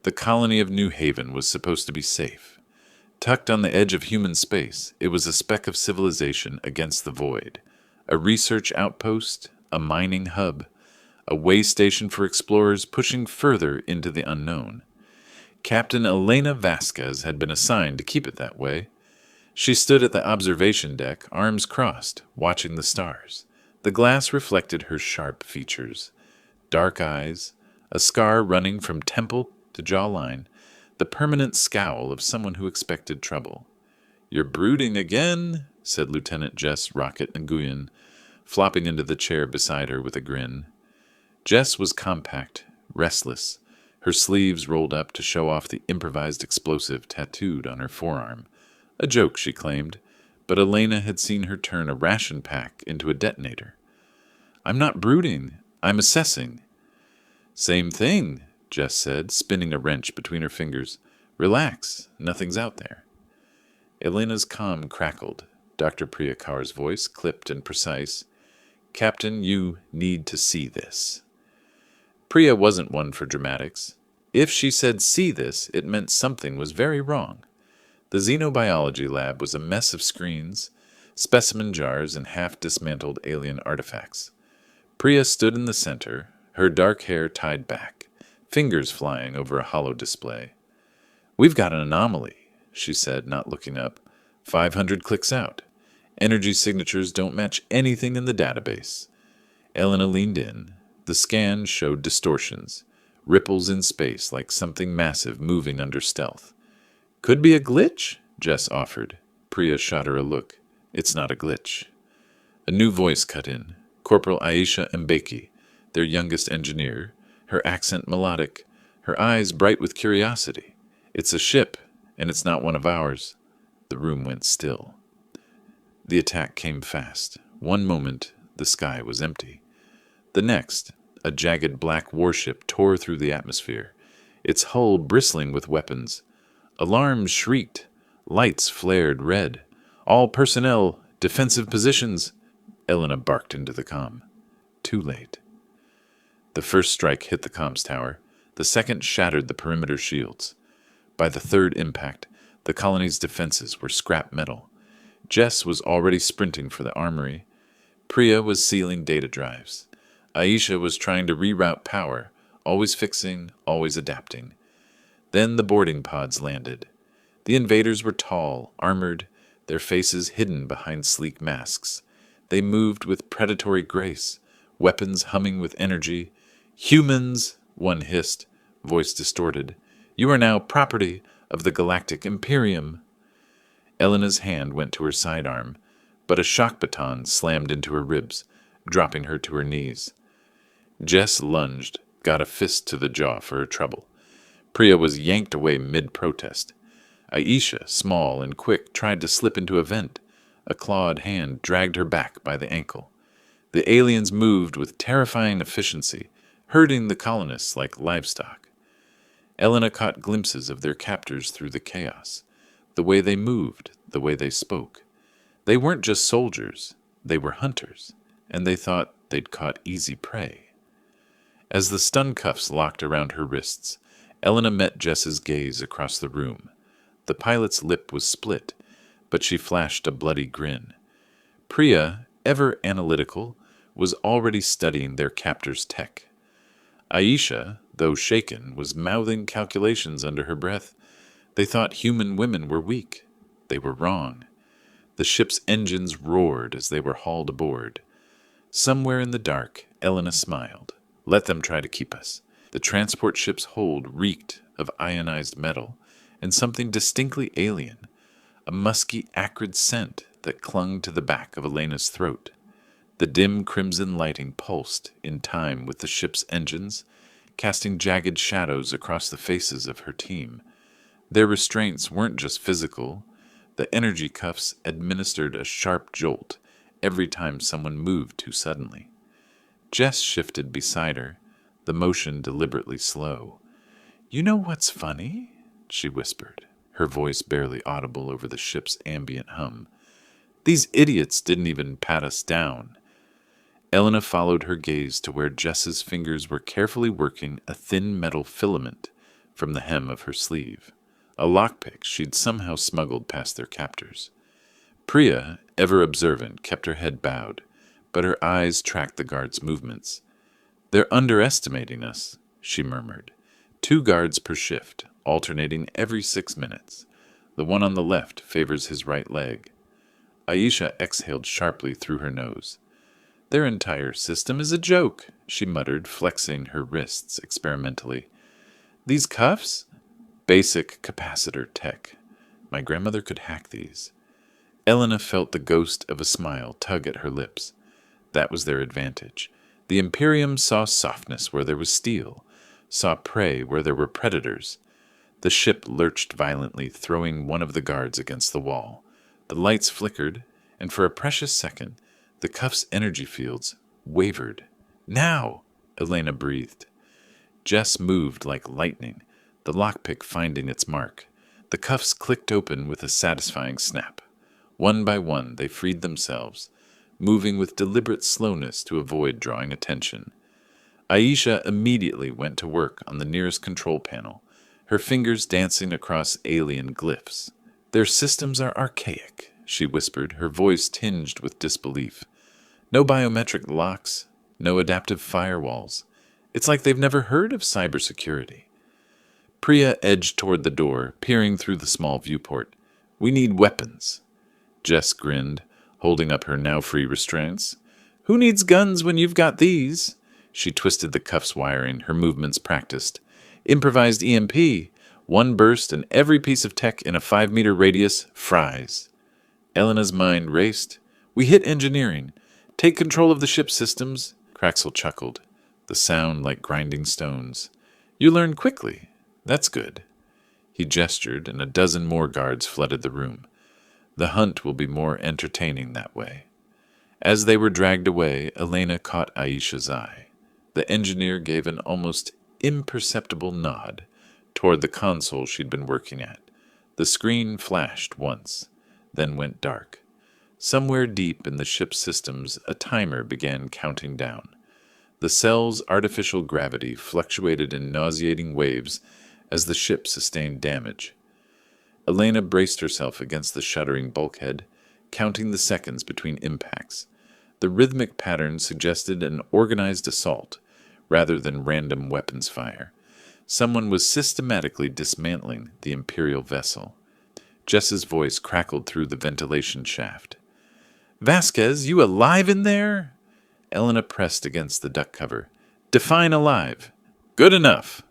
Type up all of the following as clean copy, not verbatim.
The colony of New Haven was supposed to be safe. Tucked on the edge of human space, it was a speck of civilization against the void. A research outpost, a mining hub, a way station for explorers pushing further into the unknown. Captain Elena Vasquez had been assigned to keep it that way. She stood at the observation deck, arms crossed, watching the stars. The glass reflected her sharp features. Dark eyes, a scar running from temple to jawline, the permanent scowl of someone who expected trouble. "You're brooding again," said Lieutenant Jess Rocket Nguyen, flopping into the chair beside her with a grin. Jess was compact, restless, her sleeves rolled up to show off the improvised explosive tattooed on her forearm. A joke, she claimed, but Elena had seen her turn a ration pack into a detonator. "I'm not brooding, I'm assessing." "Same thing," Jess said, spinning a wrench between her fingers. "Relax, nothing's out there." Elena's calm crackled. Dr. Priyakar's voice, clipped and precise. "Captain, you need to see this." Priya wasn't one for dramatics. If she said "see this," it meant something was very wrong. The xenobiology lab was a mess of screens, specimen jars, and half-dismantled alien artifacts. Priya stood in the center, her dark hair tied back, fingers flying over a hollow display. "We've got an anomaly," she said, not looking up. 500 clicks out. Energy signatures don't match anything in the database. Elena leaned in. The scan showed distortions, ripples in space like something massive moving under stealth. "Could be a glitch," Jess offered. Priya shot her a look. "It's not a glitch." A new voice cut in. Corporal Aisha Mbeki, their youngest engineer, her accent melodic, her eyes bright with curiosity. "It's a ship, and it's not one of ours." The room went still. The attack came fast. One moment, the sky was empty. The next, a jagged black warship tore through the atmosphere, its hull bristling with weapons. Alarms shrieked. Lights flared red. "All personnel, defensive positions." Elena barked into the comm. Too late. The first strike hit the comms tower. The second shattered the perimeter shields. By the third impact, the colony's defenses were scrap metal. Jess was already sprinting for the armory. Priya was sealing data drives. Aisha was trying to reroute power, always fixing, always adapting. Then the boarding pods landed. The invaders were tall, armored, their faces hidden behind sleek masks. They moved with predatory grace, weapons humming with energy. "Humans," one hissed, voice distorted. "You are now property of the Galactic Imperium." Elena's hand went to her sidearm, but a shock baton slammed into her ribs, dropping her to her knees. Jess lunged, got a fist to the jaw for her trouble. Priya was yanked away mid-protest. Aisha, small and quick, tried to slip into a vent. A clawed hand dragged her back by the ankle. The aliens moved with terrifying efficiency, herding the colonists like livestock. Elena caught glimpses of their captors through the chaos, the way they moved, the way they spoke. They weren't just soldiers, they were hunters, and they thought they'd caught easy prey. As the stun cuffs locked around her wrists, Elena met Jess's gaze across the room. The pilot's lip was split, but she flashed a bloody grin. Priya, ever analytical, was already studying their captor's tech. Aisha, though shaken, was mouthing calculations under her breath. They thought human women were weak. They were wrong. The ship's engines roared as they were hauled aboard. Somewhere in the dark, Elena smiled. Let them try to keep us. The transport ship's hold reeked of ionized metal and something distinctly alien, a musky, acrid scent that clung to the back of Elena's throat. The dim crimson lighting pulsed in time with the ship's engines, casting jagged shadows across the faces of her team. Their restraints weren't just physical. The energy cuffs administered a sharp jolt every time someone moved too suddenly. Jess shifted beside her, the motion deliberately slow. "You know what's funny?" she whispered, her voice barely audible over the ship's ambient hum. "These idiots didn't even pat us down." Elena followed her gaze to where Jess's fingers were carefully working a thin metal filament, from the hem of her sleeve, a lockpick she'd somehow smuggled past their captors. Priya, ever observant, kept her head bowed, but her eyes tracked the guards' movements. "They're underestimating us," she murmured. 2 guards per shift, alternating every 6 minutes. The one on the left favors his right leg. Aisha exhaled sharply through her nose. "Their entire system is a joke," she muttered, flexing her wrists experimentally. "These cuffs? Basic capacitor tech. My grandmother could hack these." Elena felt the ghost of a smile tug at her lips. That was their advantage. The Imperium saw softness where there was steel, saw prey where there were predators. The ship lurched violently, throwing one of the guards against the wall. The lights flickered, and for a precious second, the cuff's energy fields wavered. "Now!" Elena breathed. Jess moved like lightning, the lockpick finding its mark. The cuffs clicked open with a satisfying snap. One by one, they freed themselves, moving with deliberate slowness to avoid drawing attention. Aisha immediately went to work on the nearest control panel, her fingers dancing across alien glyphs. "Their systems are archaic," she whispered, her voice tinged with disbelief. "No biometric locks, no adaptive firewalls. It's like they've never heard of cybersecurity." Priya edged toward the door, peering through the small viewport. "We need weapons." Jess grinned, holding up her now-free restraints. "Who needs guns when you've got these?" She twisted the cuff's wiring, her movements practiced. "Improvised EMP. 1 burst and every piece of tech in a 5-meter radius fries." Elena's mind raced. "We hit engineering. Take control of the ship systems." Craxel chuckled, the sound like grinding stones. "You learn quickly. That's good." He gestured, and a dozen more guards flooded the room. "The hunt will be more entertaining that way." As they were dragged away, Elena caught Aisha's eye. The engineer gave an almost imperceptible nod toward the console she'd been working at. The screen flashed once, then went dark. Somewhere deep in the ship's systems, a timer began counting down. The cell's artificial gravity fluctuated in nauseating waves as the ship sustained damage. Elena braced herself against the shuddering bulkhead, counting the seconds between impacts. The rhythmic pattern suggested an organized assault, rather than random weapons fire. Someone was systematically dismantling the Imperial vessel. Jess's voice crackled through the ventilation shaft. "Vasquez, you alive in there?" Elena pressed against the duct cover. "Define alive." "Good enough."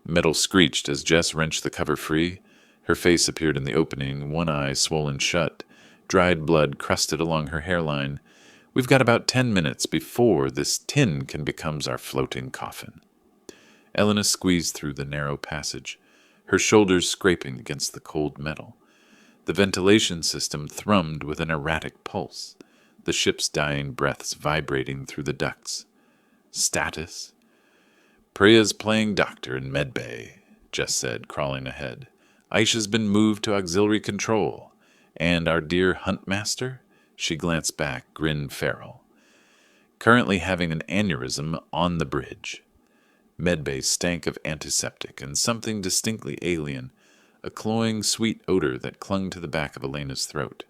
Metal screeched as Jess wrenched the cover free. Her face appeared in the opening, one eye swollen shut, dried blood crusted along her hairline. "We've got about 10 minutes before this tin can become our floating coffin." Elena squeezed through the narrow passage, her shoulders scraping against the cold metal. The ventilation system thrummed with an erratic pulse, the ship's dying breaths vibrating through the ducts. "Status?" "Priya's playing doctor in medbay," Jess said, crawling ahead. "Aisha's been moved to auxiliary control. And our dear huntmaster?" She glanced back, grin feral. "Currently having an aneurysm on the bridge." Medbay stank of antiseptic and something distinctly alien, a cloying sweet odor that clung to the back of Elena's throat.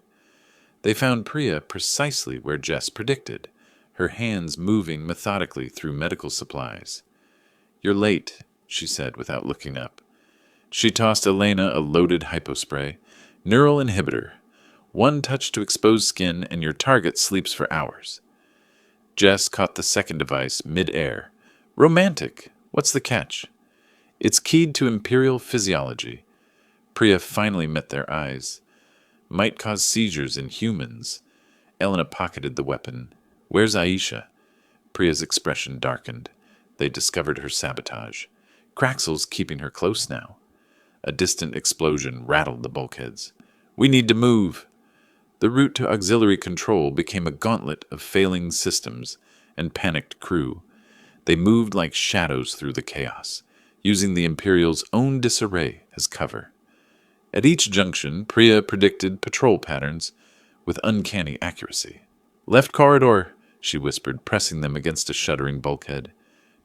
They found Priya precisely where Jess predicted, her hands moving methodically through medical supplies. "You're late," she said without looking up. She tossed Elena a loaded hypospray. "Neural inhibitor. 1 touch to expose skin and your target sleeps for hours." Jess caught the second device mid-air. "Romantic. What's the catch?" "It's keyed to Imperial physiology." Priya finally met their eyes. "Might cause seizures in humans." Elena pocketed the weapon. "Where's Aisha?" Priya's expression darkened. They discovered her sabotage. Craxel's keeping her close now. A distant explosion rattled the bulkheads. "We need to move." The route to auxiliary control became a gauntlet of failing systems and panicked crew. They moved like shadows through the chaos, using the Imperial's own disarray as cover. At each junction, Priya predicted patrol patterns with uncanny accuracy. "Left corridor," she whispered, pressing them against a shuddering bulkhead.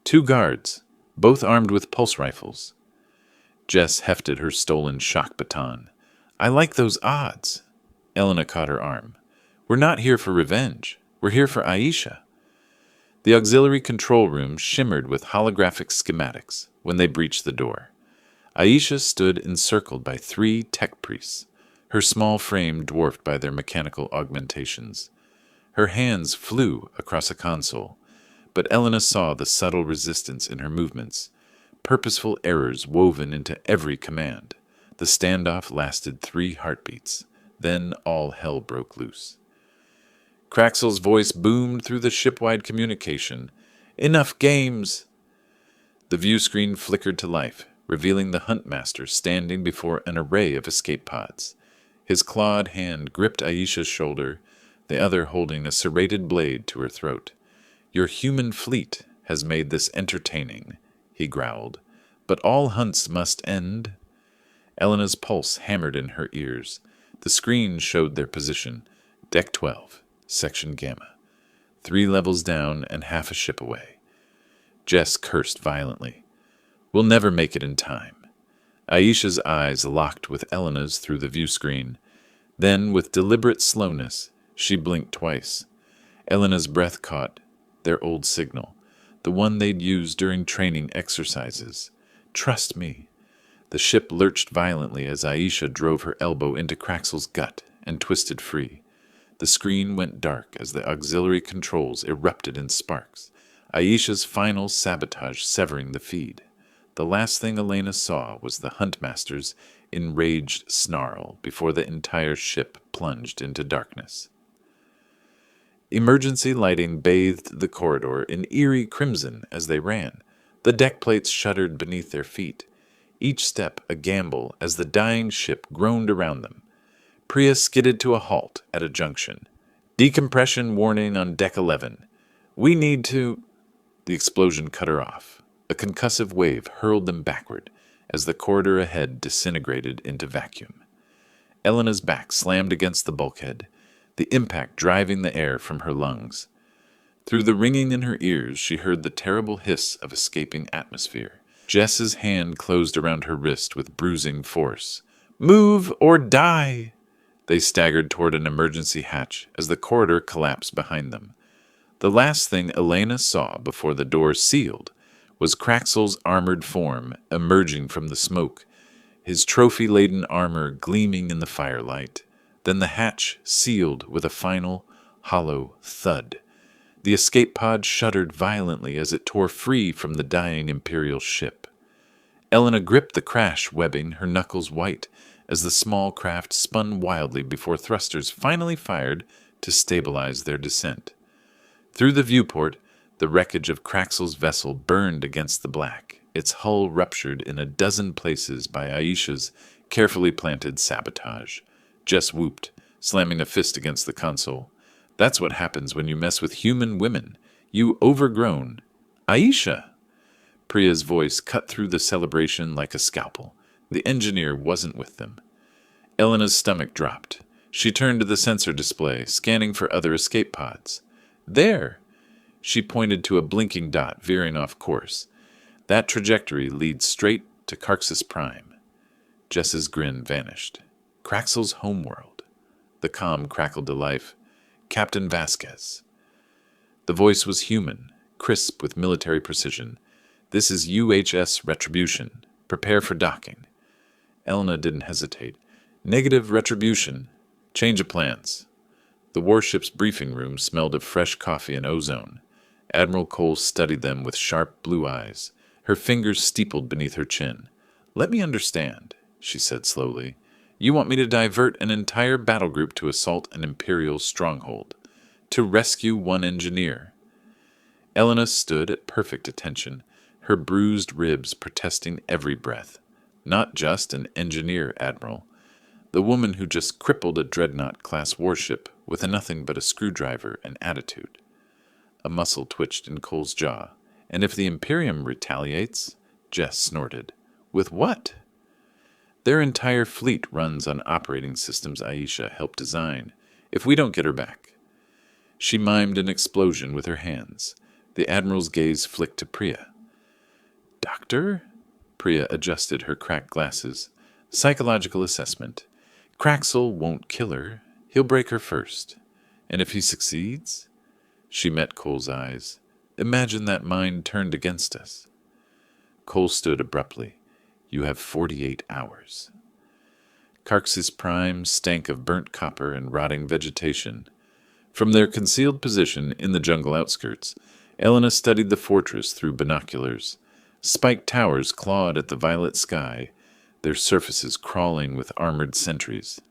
2 guards, both armed with pulse rifles. Jess hefted her stolen shock baton. I like those odds. Elena caught her arm. We're not here for revenge. We're here for Aisha. The auxiliary control room shimmered with holographic schematics when they breached the door. Aisha stood encircled by 3 tech priests, her small frame dwarfed by their mechanical augmentations. Her hands flew across a console, but Elena saw the subtle resistance in her movements, purposeful errors woven into every command. The standoff lasted 3 heartbeats. Then all hell broke loose. Craxel's voice boomed through the ship-wide communication. Enough games! The view screen flickered to life, revealing the Huntmaster standing before an array of escape pods. His clawed hand gripped Aisha's shoulder, the other holding a serrated blade to her throat. Your human fleet has made this entertaining, he growled. But all hunts must end. Elena's pulse hammered in her ears. The screen showed their position. Deck 12, Section Gamma. 3 levels down and half a ship away. Jess cursed violently. We'll never make it in time. Aisha's eyes locked with Elena's through the view screen. Then, with deliberate slowness, she blinked twice. Elena's breath caught their old signal, the one they'd used during training exercises. Trust me. The ship lurched violently as Aisha drove her elbow into Craxel's gut and twisted free. The screen went dark as the auxiliary controls erupted in sparks, Aisha's final sabotage severing the feed. The last thing Elena saw was the Huntmaster's enraged snarl before the entire ship plunged into darkness. Emergency lighting bathed the corridor in eerie crimson as they ran. The deck plates shuddered beneath their feet, each step a gamble as the dying ship groaned around them. Priya skidded to a halt at a junction. Decompression warning on Deck 11. We need to... The explosion cut her off. A concussive wave hurled them backward as the corridor ahead disintegrated into vacuum. Elena's back slammed against the bulkhead, the impact driving the air from her lungs. Through the ringing in her ears, she heard the terrible hiss of escaping atmosphere. Jess's hand closed around her wrist with bruising force. Move or die! They staggered toward an emergency hatch as the corridor collapsed behind them. The last thing Elena saw before the door sealed was Craxel's armored form emerging from the smoke, his trophy-laden armor gleaming in the firelight. Then the hatch sealed with a final, hollow thud. The escape pod shuddered violently as it tore free from the dying Imperial ship. Elena gripped the crash webbing, her knuckles white, as the small craft spun wildly before thrusters finally fired to stabilize their descent. Through the viewport, the wreckage of Craxel's vessel burned against the black, its hull ruptured in a dozen places by Aisha's carefully planted sabotage. Jess whooped, slamming a fist against the console. That's what happens when you mess with human women. You overgrown. Aisha! Priya's voice cut through the celebration like a scalpel. The engineer wasn't with them. Elena's stomach dropped. She turned to the sensor display, scanning for other escape pods. There! She pointed to a blinking dot veering off course. That trajectory leads straight to Carxus Prime. Jess's grin vanished. Craxel's homeworld. The comm crackled to life. Captain Vasquez. The voice was human, crisp with military precision. This is UHS Retribution. Prepare for docking. Elena didn't hesitate. Negative Retribution. Change of plans. The warship's briefing room smelled of fresh coffee and ozone. Admiral Cole studied them with sharp blue eyes, her fingers steepled beneath her chin. Let me understand, she said slowly. You want me to divert an entire battle group to assault an Imperial stronghold, to rescue one engineer. Elena stood at perfect attention, her bruised ribs protesting every breath. Not just an engineer, Admiral. The woman who just crippled a Dreadnought-class warship with a nothing but a screwdriver and attitude. A muscle twitched in Cole's jaw. And if the Imperium retaliates, Jess snorted. With what? Their entire fleet runs on operating systems Aisha helped design. If we don't get her back. She mimed an explosion with her hands. The Admiral's gaze flicked to Priya. Doctor? Priya adjusted her cracked glasses. Psychological assessment. Craxel won't kill her. He'll break her first. And if he succeeds? She met Cole's eyes. Imagine that mind turned against us. Cole stood abruptly. You have 48 hours. Carx's Prime stank of burnt copper and rotting vegetation. From their concealed position in the jungle outskirts, Elena studied the fortress through binoculars. Spiked towers clawed at the violet sky, their surfaces crawling with armored sentries.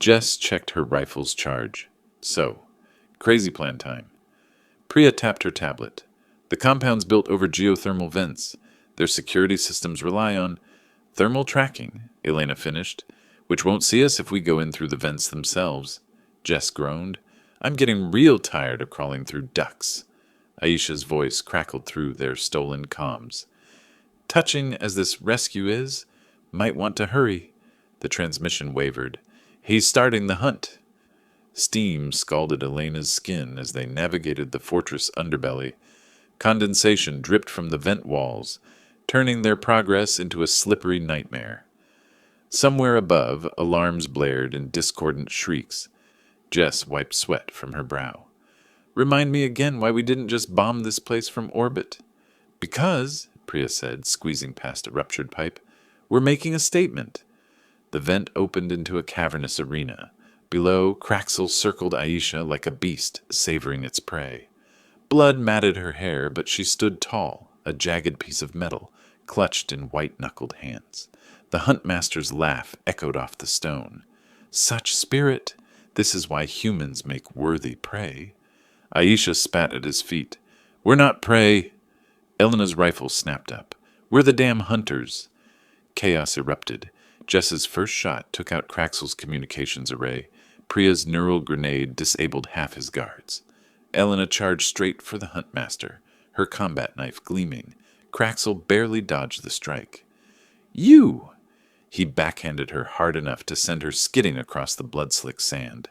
Jess checked her rifle's charge. So, crazy plan time. Priya tapped her tablet. The compound's built over geothermal vents. Their security systems rely on thermal tracking, Elena finished, which won't see us if we go in through the vents themselves. Jess groaned. I'm getting real tired of crawling through ducts. Aisha's voice crackled through their stolen comms. Touching as this rescue is, might want to hurry. The transmission wavered. He's starting the hunt. Steam scalded Elena's skin as they navigated the fortress underbelly. Condensation dripped from the vent walls, turning their progress into a slippery nightmare. Somewhere above, alarms blared in discordant shrieks. Jess wiped sweat from her brow. Remind me again why we didn't just bomb this place from orbit. Because, Priya said, squeezing past a ruptured pipe, we're making a statement. The vent opened into a cavernous arena. Below, Craxel circled Aisha like a beast savoring its prey. Blood matted her hair, but she stood tall, a jagged piece of metal, clutched in white-knuckled hands. The Huntmaster's laugh echoed off the stone. Such spirit! This is why humans make worthy prey. Aisha spat at his feet. We're not prey. Elena's rifle snapped up. We're the damn hunters. Chaos erupted. Jess's first shot took out Craxel's communications array. Priya's neural grenade disabled half his guards. Elena charged straight for the Huntmaster, her combat knife gleaming. Craxel barely dodged the strike. You! He backhanded her hard enough to send her skidding across the blood-slick sand.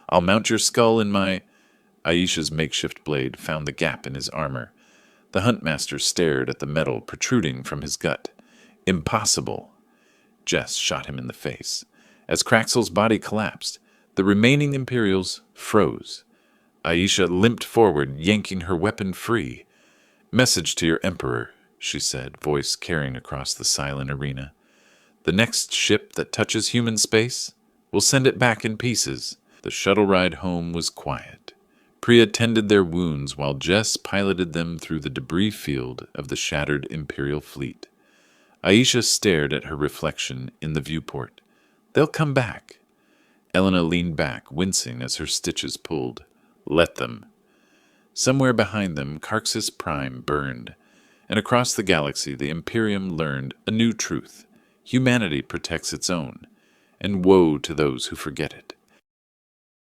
I'll mount your skull in my... Aisha's makeshift blade found the gap in his armor. The Huntmaster stared at the metal protruding from his gut. Impossible. Jess shot him in the face. As Craxel's body collapsed, the remaining Imperials froze. Aisha limped forward, yanking her weapon free. Message to your Emperor, she said, voice carrying across the silent arena. The next ship that touches human space, we'll send it back in pieces. The shuttle ride home was quiet. Priya tended their wounds while Jess piloted them through the debris field of the shattered Imperial fleet. Aisha stared at her reflection in the viewport. They'll come back. Elena leaned back, wincing as her stitches pulled. Let them. Somewhere behind them, Carx's Prime burned, and across the galaxy the Imperium learned a new truth. Humanity protects its own, and woe to those who forget it.